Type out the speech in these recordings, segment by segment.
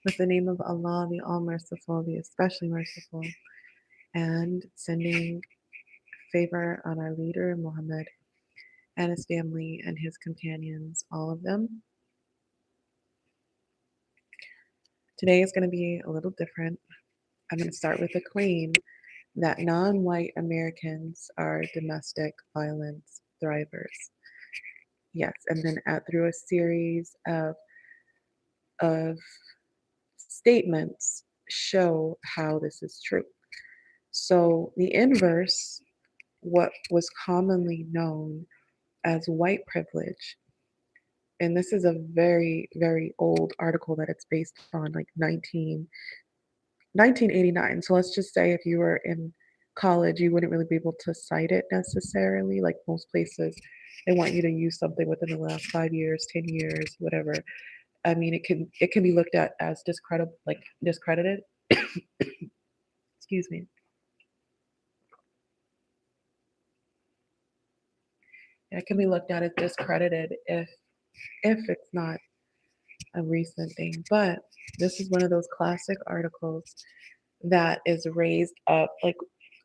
With the name of Allah, the All Merciful, the Especially Merciful, and sending favor on our leader, Muhammad, and his family and his companions, all of them. Today is going to be a little different. I'm going to start with a claim that non white Americans are domestic violence thrivers. Yes, and then through a series of statements show how this is true. So the inverse, what was commonly known as white privilege, and this is a very, very old article that it's based on, like 1989. So let's just say if you were in college, you wouldn't really be able to cite it necessarily. Like most places, they want you to use something within the last 5 years, 10 years, whatever. I mean, it can be looked at as discredited. Excuse me. It can be looked at as discredited if it's not a recent thing. But this is one of those classic articles that is raised up. Like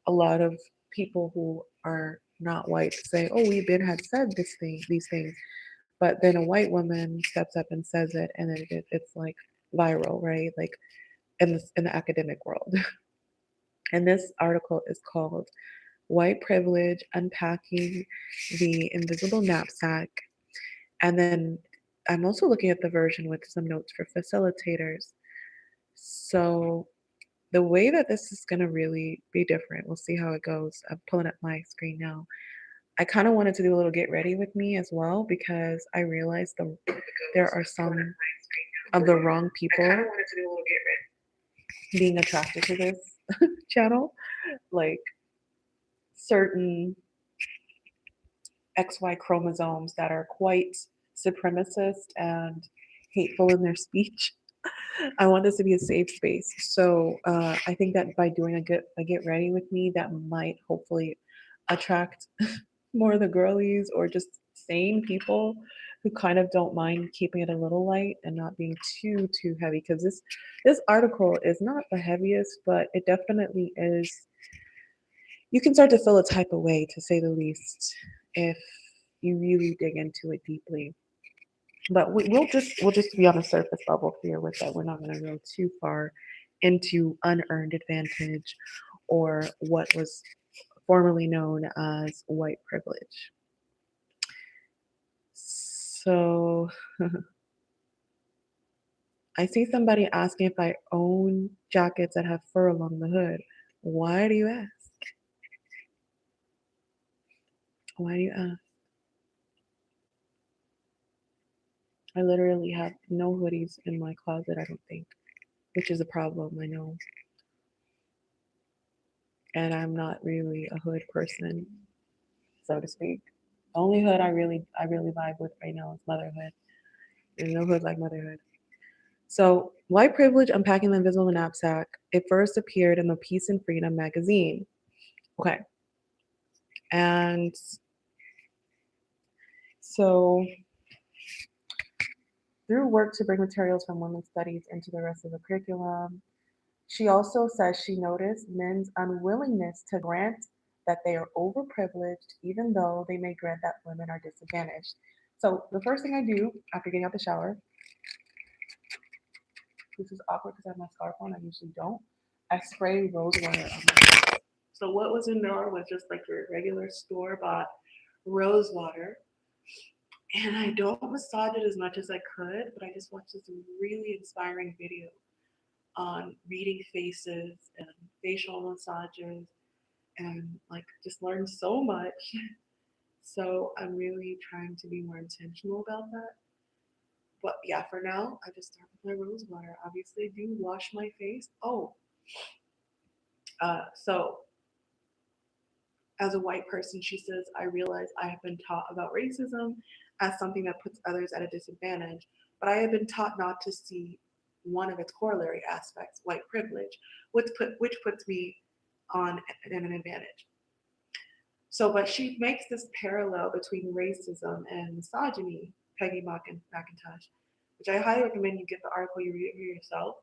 a lot of people who are not white say, "Oh, we've been had said these things," but then a white woman steps up and says it, and then it's like viral, right? Like in the academic world. And this article is called "White Privilege: Unpacking the Invisible Knapsack." And then I'm also looking at the version with some notes for facilitators. So the way that this is going to really be different, we'll see how it goes. I'm pulling up my screen now. I kind of wanted to do a little get ready with me as well because I realized there are some of the wrong people being attracted to this channel, like certain XY chromosomes that are quite supremacist and hateful in their speech. I want this to be a safe space. So I think that by doing a get ready with me, that might hopefully attract more of the girlies or just sane people who kind of don't mind keeping it a little light and not being too heavy. Because this article is not the heaviest, but it definitely is. You can start to feel a type of way, to say the least, if you really dig into it deeply. But we'll just be on a surface level here with that. We're not going to go too far into unearned advantage or what was formerly known as white privilege. So I see somebody asking if I own jackets that have fur along the hood. Why do you ask? Why do you ask? I literally have no hoodies in my closet, I don't think, which is a problem, I know. And I'm not really a hood person, so to speak. The only hood I really vibe with right now is motherhood. There's no hood like motherhood. So, white privilege unpacking the invisible knapsack. It first appeared in the Peace and Freedom magazine. Okay, and so through work to bring materials from women's studies into the rest of the curriculum, she also says she noticed men's unwillingness to grant that they are overprivileged, even though they may grant that women are disadvantaged. So the first thing I do after getting out the shower, this is awkward because I have my scarf on. I usually don't. I spray rose water on my face. So what was in there was just like your regular store bought rose water. And I don't massage it as much as I could, but I just watched this really inspiring video on reading faces and facial massages and like just learned so much. So I'm really trying to be more intentional about that. But yeah, for now, I just start with my rose water. Obviously, I do wash my face. Oh, so as a white person, she says, I realize I have been taught about racism as something that puts others at a disadvantage, but I have been taught not to see one of its corollary aspects, white privilege, which puts me on an advantage. So, but she makes this parallel between racism and misogyny, Peggy McIntosh. which I highly recommend you get the article, you read it for yourself.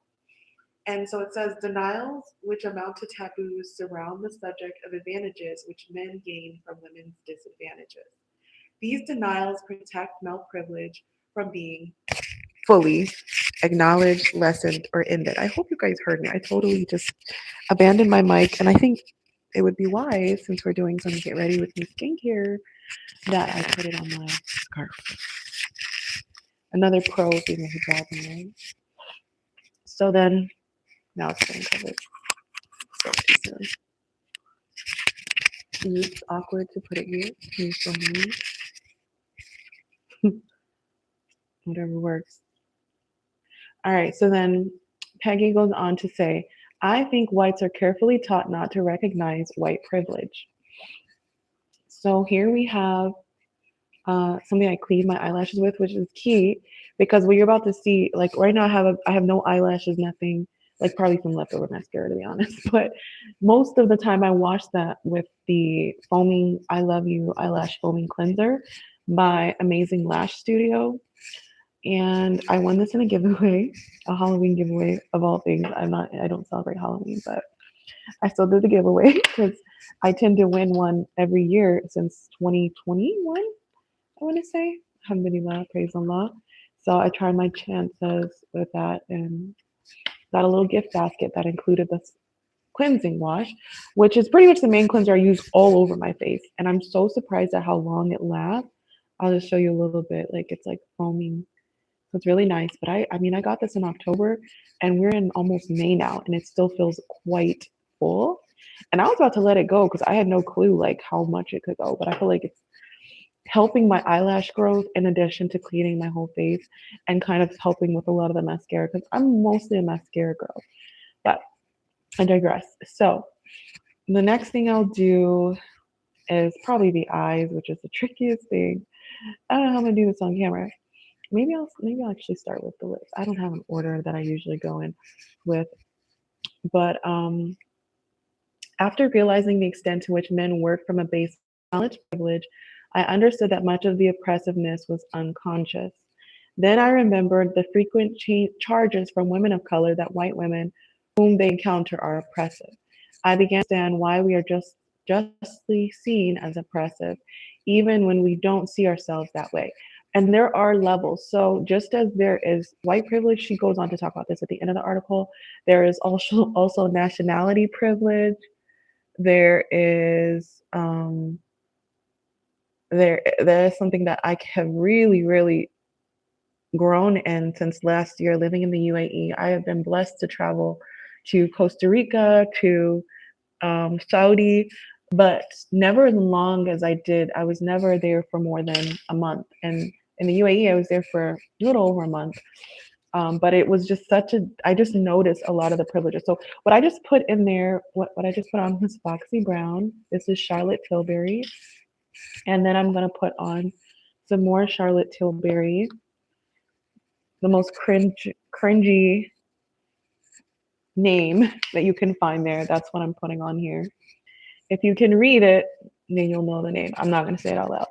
And so it says denials which amount to taboos surround the subject of advantages which men gain from women's disadvantages. These denials protect male privilege from being fully acknowledged, lessened, or ended. I hope you guys heard me. I totally just abandoned my mic, and I think it would be wise, since we're doing some get ready with me skincare, that I put it on my scarf. Another pro being a hijab, right? So then, now it's getting covered. So too soon. It's awkward to put it here. Can you still hear me? Whatever works. All right, so then Peggy goes on to say, I think whites are carefully taught not to recognize white privilege. So here we have something I clean my eyelashes with, which is key because what you're about to see, like right now I have no eyelashes, nothing, like probably some leftover mascara to be honest, but most of the time I wash that with the foaming I Love You eyelash foaming cleanser by Amazing Lash Studio. And I won this in a giveaway, a Halloween giveaway of all things. I don't celebrate Halloween, but I still did the giveaway because I tend to win one every year since 2021. I want to say, alhamdulillah, praise Allah. So I tried my chances with that and got a little gift basket that included this cleansing wash, which is pretty much the main cleanser I use all over my face. And I'm so surprised at how long it lasts. I'll just show you a little bit. Like it's like foaming. So it's really nice. But I mean, I got this in October and we're in almost May now and it still feels quite full. And I was about to let it go because I had no clue like how much it could go. But I feel like it's helping my eyelash growth in addition to cleaning my whole face and kind of helping with a lot of the mascara because I'm mostly a mascara girl. But I digress. So the next thing I'll do is probably the eyes, which is the trickiest thing. I don't know how I'm gonna do this on camera. Maybe I'll actually start with the lips. I don't have an order that I usually go in with, but after realizing the extent to which men work from a base of knowledge privilege, I understood that much of the oppressiveness was unconscious. Then I remembered the frequent charges from women of color that white women whom they encounter are oppressive. I began to understand why we are justly seen as oppressive, even when we don't see ourselves that way. And there are levels. So just as there is white privilege, she goes on to talk about this at the end of the article, there is also nationality privilege. There is there is something that I have really grown in since last year living in the UAE. I have been blessed to travel to Costa Rica, to Saudi, but never as long as I did. I was never there for more than a month. And in the UAE, I was there for a little over a month. But it was just I just noticed a lot of the privileges. So what I just put in there, what I just put on was Foxy Brown. This is Charlotte Tilbury. And then I'm going to put on some more Charlotte Tilbury, the most cringy name that you can find there. That's what I'm putting on here. If you can read it, then you'll know the name. I'm not going to say it out loud.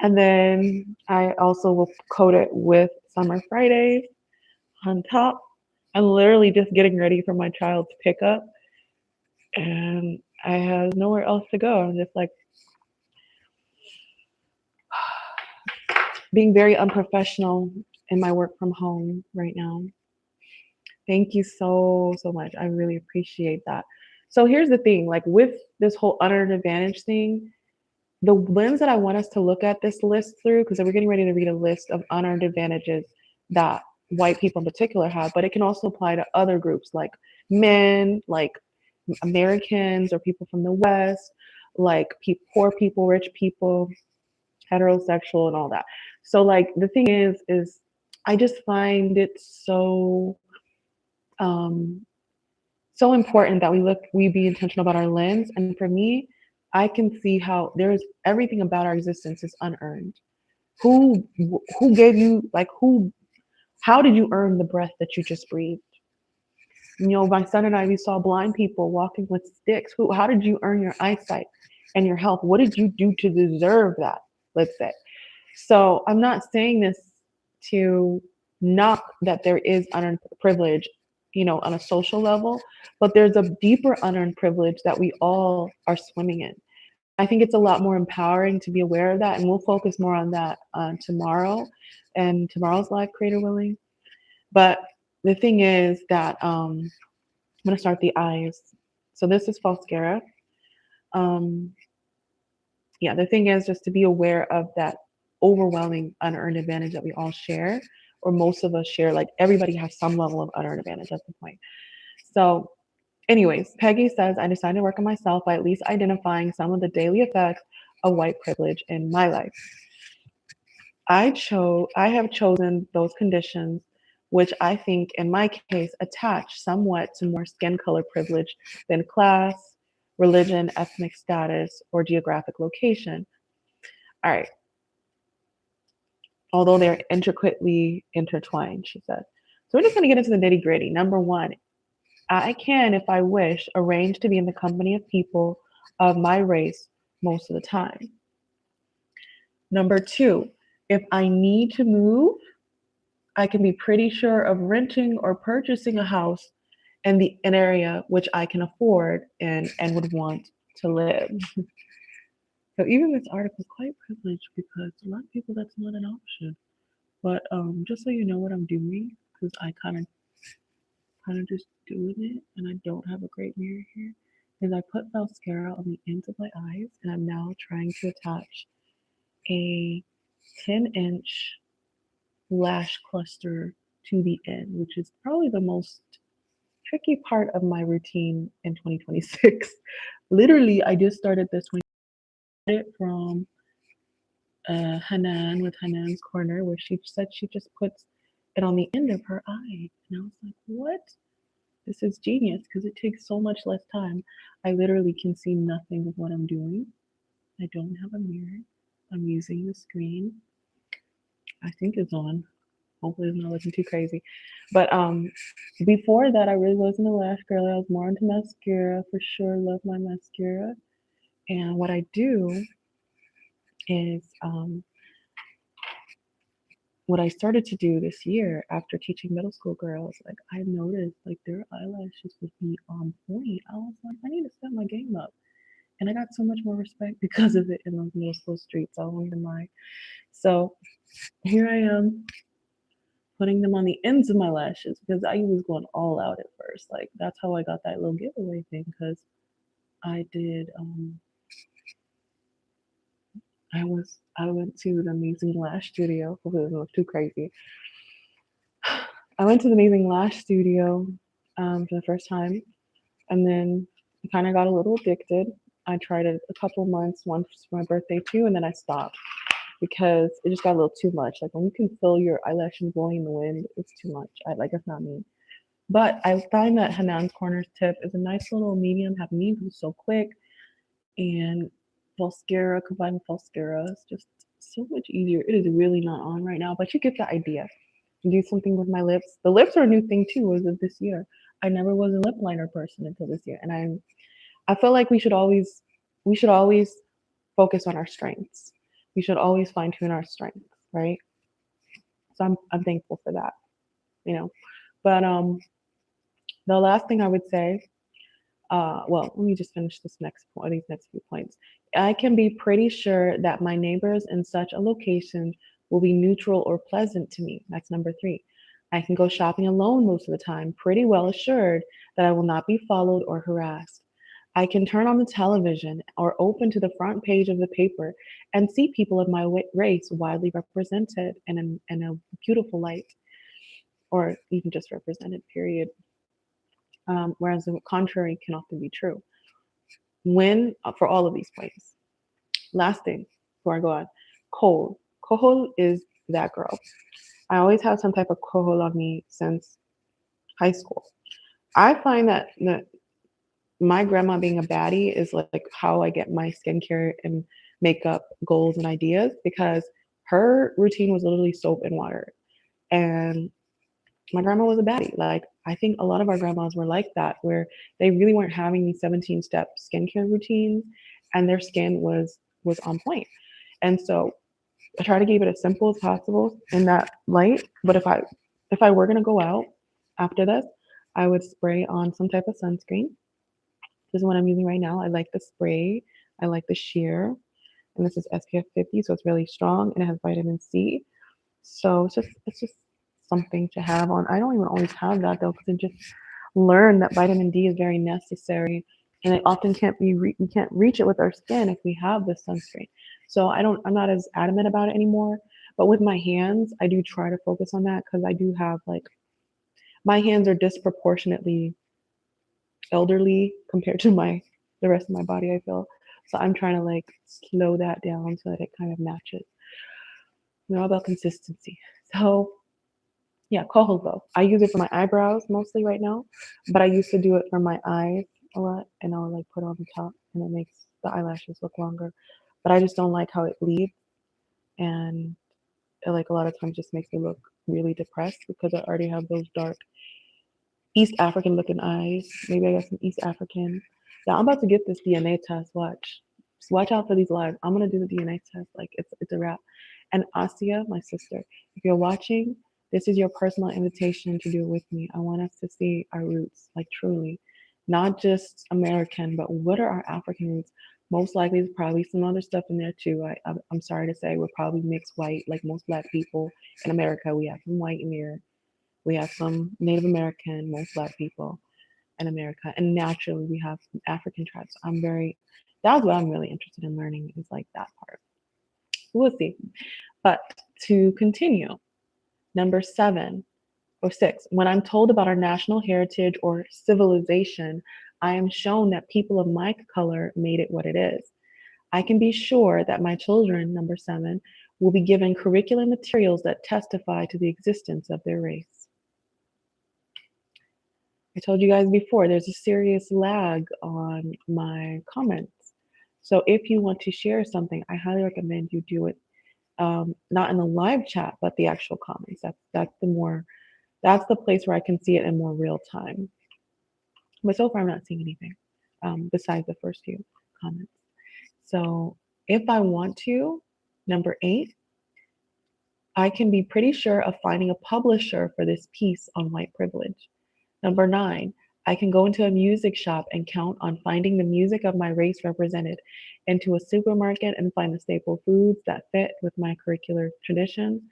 And then I also will coat it with Summer Fridays on top. I'm literally just getting ready for my child's pickup. And I have nowhere else to go. I'm just like being very unprofessional in my work from home right now. Thank you so much. I really appreciate that. So here's the thing, like with this whole unearned advantage thing, the lens that I want us to look at this list through, because we're getting ready to read a list of unearned advantages that white people in particular have, but it can also apply to other groups like men, like Americans or people from the West, like poor people, rich people, heterosexual and all that. So like the thing is I just find it so important that we be intentional about our lens. And for me, I can see how there's everything about our existence is unearned. Who gave you how did you earn the breath that you just breathed? You know, my son and I, we saw blind people walking with sticks. How did you earn your eyesight and your health? What did you do to deserve that? Let's say. So I'm not saying this to not that there is unearned privilege, on a social level, but there's a deeper unearned privilege that we all are swimming in. I think it's a lot more empowering to be aware of that, and we'll focus more on that tomorrow and tomorrow's live, creator willing. But the thing is that I'm going to start the eyes. So this is Falscara. Um, yeah, the thing is just to be aware of that overwhelming unearned advantage that we all share, or most of us share. Like everybody has some level of unearned advantage. That's the point. So, anyways, Peggy says, I decided to work on myself by at least identifying some of the daily effects of white privilege in my life. I have chosen those conditions which I think in my case attach somewhat to more skin color privilege than class, religion, ethnic status, or geographic location. All right. Although they're intricately intertwined, she said. So we're just going to get into the nitty gritty. Number one, I can, if I wish, arrange to be in the company of people of my race most of the time. Number two, if I need to move, I can be pretty sure of renting or purchasing a house in an area which I can afford and would want to live. So even this article is quite privileged because a lot of people that's not an option. But just so you know what I'm doing, because I kind of just doing it, and I don't have a great mirror here, is I put mascara on the ends of my eyes, and I'm now trying to attach a 10-inch lash cluster to the end, which is probably the most tricky part of my routine in 2026. Literally, I just started this one from Hanan with Hanan's Corner, where she said she just puts it on the end of her eye. And I was like, what? This is genius because it takes so much less time. I literally can see nothing of what I'm doing. I don't have a mirror. I'm using the screen. I think it's on. Hopefully it's not looking too crazy. But before that, I really wasn't a lash girl. I was more into mascara for sure. Love my mascara. And what I do is what I started to do this year after teaching middle school girls, like I noticed like their eyelashes would be on point. I was like, I need to step my game up. And I got so much more respect because of it in those middle school streets. I won't even lie. So here I am putting them on the ends of my lashes because I was going all out at first. Like that's how I got that little giveaway thing because I did I went to the Amazing Lash Studio. Hopefully it doesn't look too crazy. I went to the Amazing Lash Studio for the first time, and then I kind of got a little addicted. I tried it a couple months, once for my birthday too, and then I stopped because it just got a little too much. Like when you can feel your eyelashes blowing in the wind, it's too much. Like it's not me. But I find that Hanan's Corners tip is a nice little medium. Have me who's so quick, and Falscara combined with Falscara is just so much easier. It is really not on right now, but you get the idea. Do something with my lips. The lips are a new thing too as of this year. I never was a lip liner person until this year, and I feel like we should always focus on our strengths. We should always fine tune our strengths, right? So I'm thankful for that, you know. But the last thing I would say, well, let me just finish these next few points. I can be pretty sure that my neighbors in such a location will be neutral or pleasant to me. That's number 3. I can go shopping alone most of the time, pretty well assured that I will not be followed or harassed. I can turn on the television or open to the front page of the paper and see people of my race widely represented in a beautiful light, or even just represented, period. Whereas the contrary can often be true. When, for all of these points. Last thing before I go on, cold. Kohol is that girl. I always have some type of kohol on me since high school. I find that my grandma being a baddie is like how I get my skincare and makeup goals and ideas, because her routine was literally soap and water. And my grandma was a baddie. Like I think a lot of our grandmas were like that, where they really weren't having these 17-step skincare routines, and their skin was on point. And so I try to keep it as simple as possible in that light. But if I were gonna go out after this, I would spray on some type of sunscreen. This is what I'm using right now. I like the spray. I like the sheer, and this is SPF 50, so it's really strong and it has vitamin C. So it's just something to have on. I don't even always have that though, because I just learned that vitamin D is very necessary, and it often we can't reach it with our skin if we have this sunscreen. So I'm not as adamant about it anymore. But with my hands, I do try to focus on that because I do have like my hands are disproportionately elderly compared to the rest of my body, I feel. So I'm trying to like slow that down so that it kind of matches. All about consistency. So yeah, Kohozo. I use it for my eyebrows mostly right now, but I used to do it for my eyes a lot, and I'll like put it on the top, and it makes the eyelashes look longer. But I just don't like how it bleeds, and it, like a lot of times just makes me look really depressed because I already have those dark East African looking eyes. Maybe I got some East African. Yeah, I'm about to get this DNA test. Watch. Just watch out for these lives. I'm gonna do the DNA test. Like it's a wrap. And Asia, my sister, if you're watching, this is your personal invitation to do it with me. I want us to see our roots, like truly, not just American, but what are our African roots? Most likely, there's probably some other stuff in there too. I'm sorry to say, we're probably mixed white, like most Black people in America. We have some white in here. We have some Native American, most Black people in America, and naturally we have some African tribes. That's what I'm really interested in learning, is like that part. We'll see. But to continue, number 7 or 6, when I'm told about our national heritage or civilization, I am shown that people of my color made it what it is. I can be sure that my children, number 7, will be given curriculum materials that testify to the existence of their race. I told you guys before, there's a serious lag on my comments. So if you want to share something, I highly recommend you do it, not in the live chat, but the actual comments. That's the place where I can see it in more real time. But so far, I'm not seeing anything besides the first few comments. So if I want to, number 8, I can be pretty sure of finding a publisher for this piece on white privilege. Number 9, I can go into a music shop and count on finding the music of my race represented, into a supermarket and find the staple foods that fit with my curricular traditions,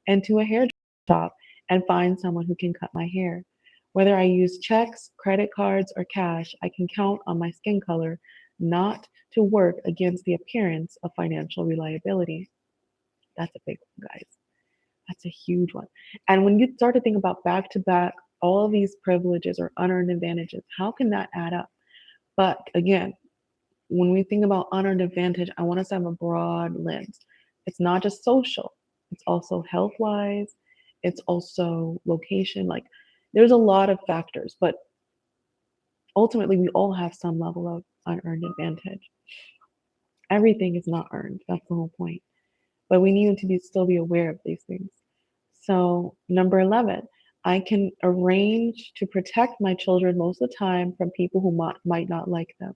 and to a hair shop and find someone who can cut my hair. Whether I use checks, credit cards, or cash, I can count on my skin color not to work against the appearance of financial reliability. That's a big one, guys. That's a huge one. And when you start to think about back to back, all of these privileges or unearned advantages, how can that add up? But again, when we think about unearned advantage, I want us to have a broad lens. It's not just social, it's also health wise, it's also location. Like there's a lot of factors, but ultimately we all have some level of unearned advantage. Everything is not earned. That's the whole point. But we need to still be aware of these things. So number 11, I can arrange to protect my children most of the time from people who might not like them.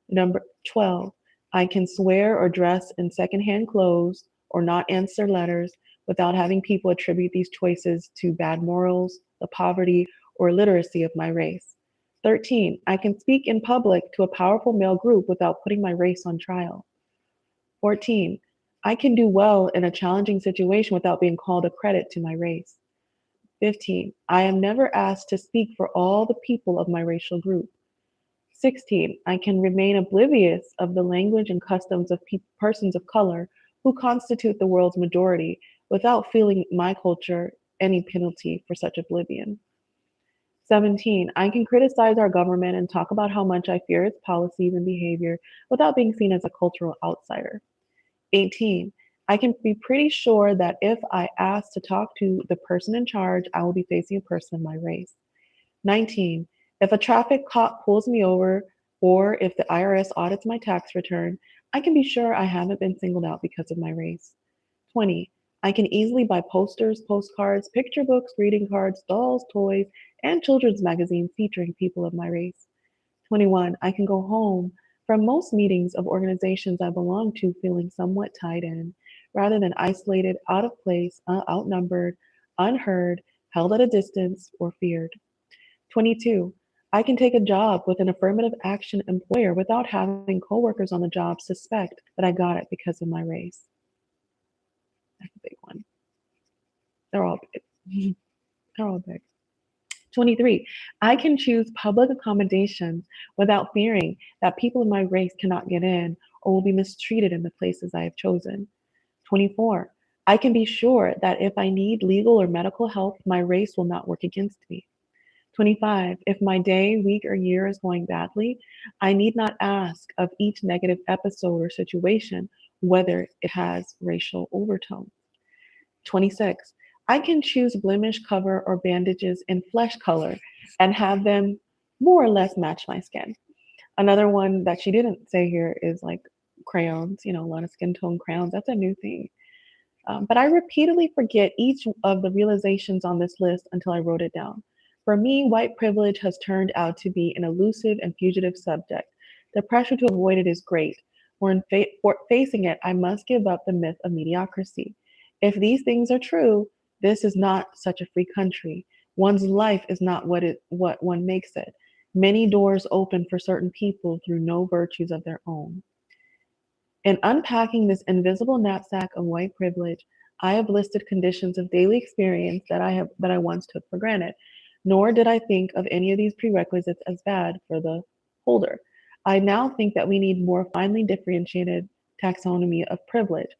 Number 12, I can swear or dress in secondhand clothes or not answer letters without having people attribute these choices to bad morals, the poverty, or illiteracy of my race. 13, I can speak in public to a powerful male group without putting my race on trial. 14, I can do well in a challenging situation without being called a credit to my race. 15, I am never asked to speak for all the people of my racial group. 16, I can remain oblivious of the language and customs of persons of color who constitute the world's majority without feeling my culture any penalty for such oblivion. 17, I can criticize our government and talk about how much I fear its policies and behavior without being seen as a cultural outsider. 18, I can be pretty sure that if I ask to talk to the person in charge, I will be facing a person of my race. 19, if a traffic cop pulls me over or if the IRS audits my tax return, I can be sure I haven't been singled out because of my race. 20, I can easily buy posters, postcards, picture books, greeting cards, dolls, toys, and children's magazines featuring people of my race. 21, I can go home from most meetings of organizations I belong to feeling somewhat tied in, rather than isolated, out of place, outnumbered, unheard, held at a distance, or feared. 22. I can take a job with an affirmative action employer without having coworkers on the job suspect that I got it because of my race. That's a big one. They're all big. They're all big. 23. I can choose public accommodations without fearing that people of my race cannot get in or will be mistreated in the places I have chosen. 24. I can be sure that if I need legal or medical help, my race will not work against me. 25. If my day, week, or year is going badly, I need not ask of each negative episode or situation whether it has racial overtones. 26. I can choose blemish cover or bandages in flesh color and have them more or less match my skin. Another one that she didn't say here is like crayons, a lot of skin tone crayons. That's a new thing. But I repeatedly forget each of the realizations on this list until I wrote it down. For me, white privilege has turned out to be an elusive and fugitive subject. The pressure to avoid it is great. For facing it, I must give up the myth of mediocrity. If these things are true, this is not such a free country. One's life is not what one makes it. Many doors open for certain people through no virtues of their own. In unpacking this invisible knapsack of white privilege, I have listed conditions of daily experience that I once took for granted, nor did I think of any of these prerequisites as bad for the holder. I now think that we need more finely differentiated taxonomy of privilege,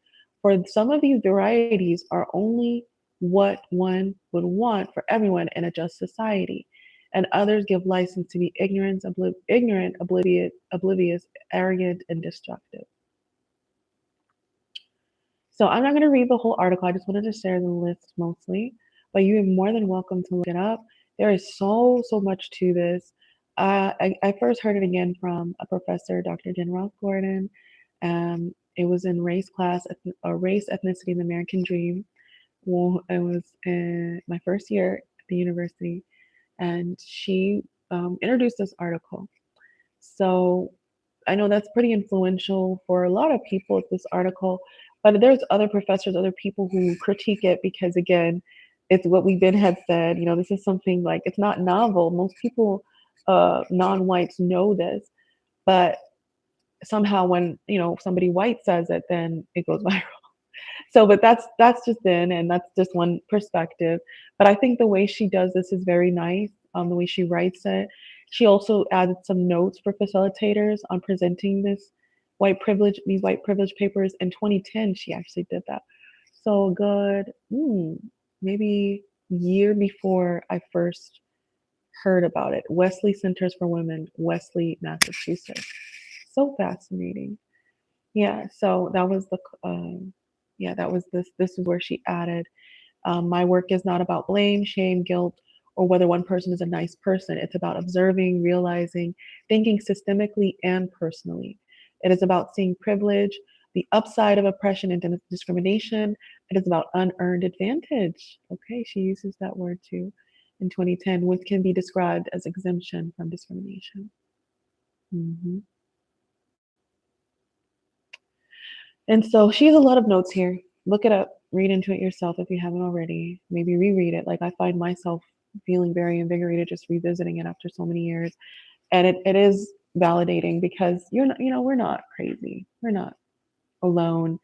for some of these varieties are only what one would want for everyone in a just society, and others give license to be ignorant, oblivious, arrogant, and destructive. So I'm not going to read the whole article. I just wanted to share the list mostly, but you are more than welcome to look it up. There is so much to this. I first heard it again from a professor, Dr. Jen Ross Gordon. It was in race class, race, ethnicity, and the American dream. Well, it was in my first year at the university, and she introduced this article. So I know that's pretty influential for a lot of people, this article, but there's other professors, other people who critique it because, again, it's what we Ben had said. This is something like it's not novel. Most people, non-whites, know this, but somehow when somebody white says it, then it goes viral. So, but that's just in, and that's just one perspective. But I think the way she does this is very nice. The way she writes it. She also added some notes for facilitators on presenting these white privilege papers. In 2010, she actually did that. So good, maybe year before I first heard about it. Wesley Centers for Women, Wesley, Massachusetts. So fascinating. Yeah. So that was that was this. This is where she added, my work is not about blame, shame, guilt, or whether one person is a nice person. It's about observing, realizing, thinking systemically and personally. It is about seeing privilege, the upside of oppression and discrimination. It is about unearned advantage. Okay, she uses that word too in 2010, which can be described as exemption from discrimination. Mhm. And so she has a lot of notes here. Look it up, read into it yourself if you haven't already. Maybe reread it. Like I find myself feeling very invigorated just revisiting it after so many years. And it is validating because you're not, we're not crazy. We're not alone.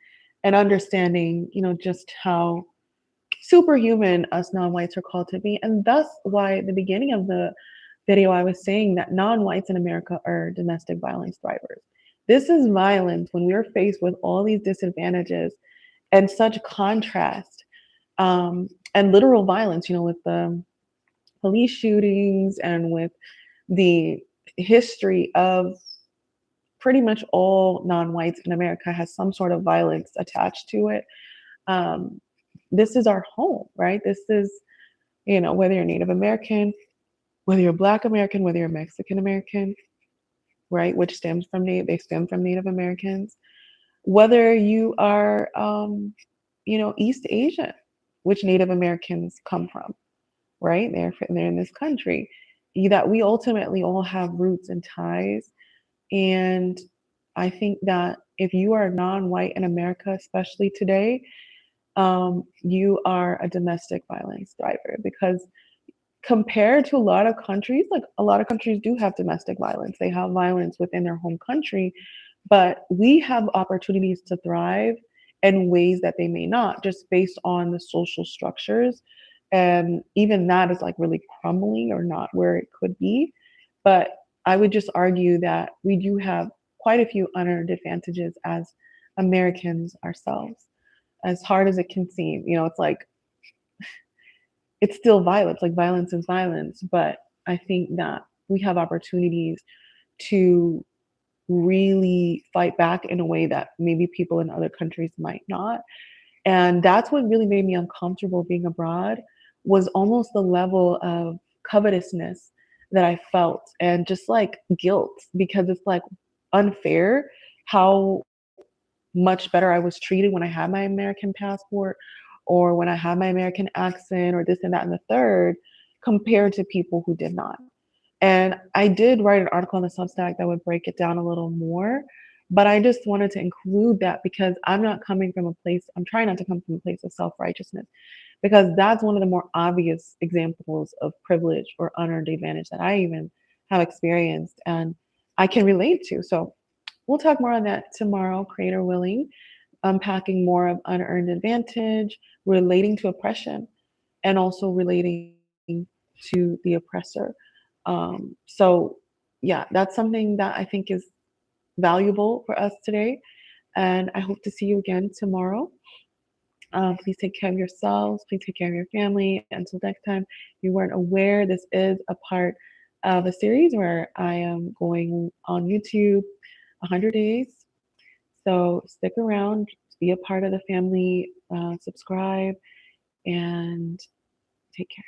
And understanding, just how superhuman us non-whites are called to be. And thus why at the beginning of the video I was saying that non-whites in America are domestic violence thrivers. This is violence when we're faced with all these disadvantages and such contrast, and literal violence, with the police shootings and with the history of pretty much all non-whites in America has some sort of violence attached to it. This is our home, right? This is, whether you're Native American, whether you're Black American, whether you're Mexican American, right, which they stem from Native Americans, whether you are, East Asian, which Native Americans come from, right? They're in this country, that we ultimately all have roots and ties. And I think that if you are non-white in America, especially today, you are a domestic violence thriver because compared to a lot of countries, like a lot of countries do have domestic violence. They have violence within their home country, but we have opportunities to thrive in ways that they may not, just based on the social structures. And even that is like really crumbling or not where it could be. But I would just argue that we do have quite a few unearned advantages as Americans ourselves. As hard as it can seem, it's like it's still violence, like violence is violence. But I think that we have opportunities to really fight back in a way that maybe people in other countries might not. And that's what really made me uncomfortable being abroad was almost the level of covetousness that I felt and just like guilt because it's like unfair how much better I was treated when I had my American passport or when I had my American accent or this and that and the third compared to people who did not. And I did write an article on the Substack that would break it down a little more, but I just wanted to include that because I'm not coming from a place, I'm trying not to come from a place of self-righteousness because that's one of the more obvious examples of privilege or unearned advantage that I even have experienced and I can relate to. So we'll talk more on that tomorrow, creator willing, unpacking more of unearned advantage, relating to oppression, and also relating to the oppressor. So, yeah, that's something that I think is valuable for us today. And I hope to see you again tomorrow. Please take care of yourselves. Please take care of your family. Until next time, you weren't aware, this is a part of a series where I am going on YouTube 100 days. So stick around, be a part of the family, subscribe, and take care.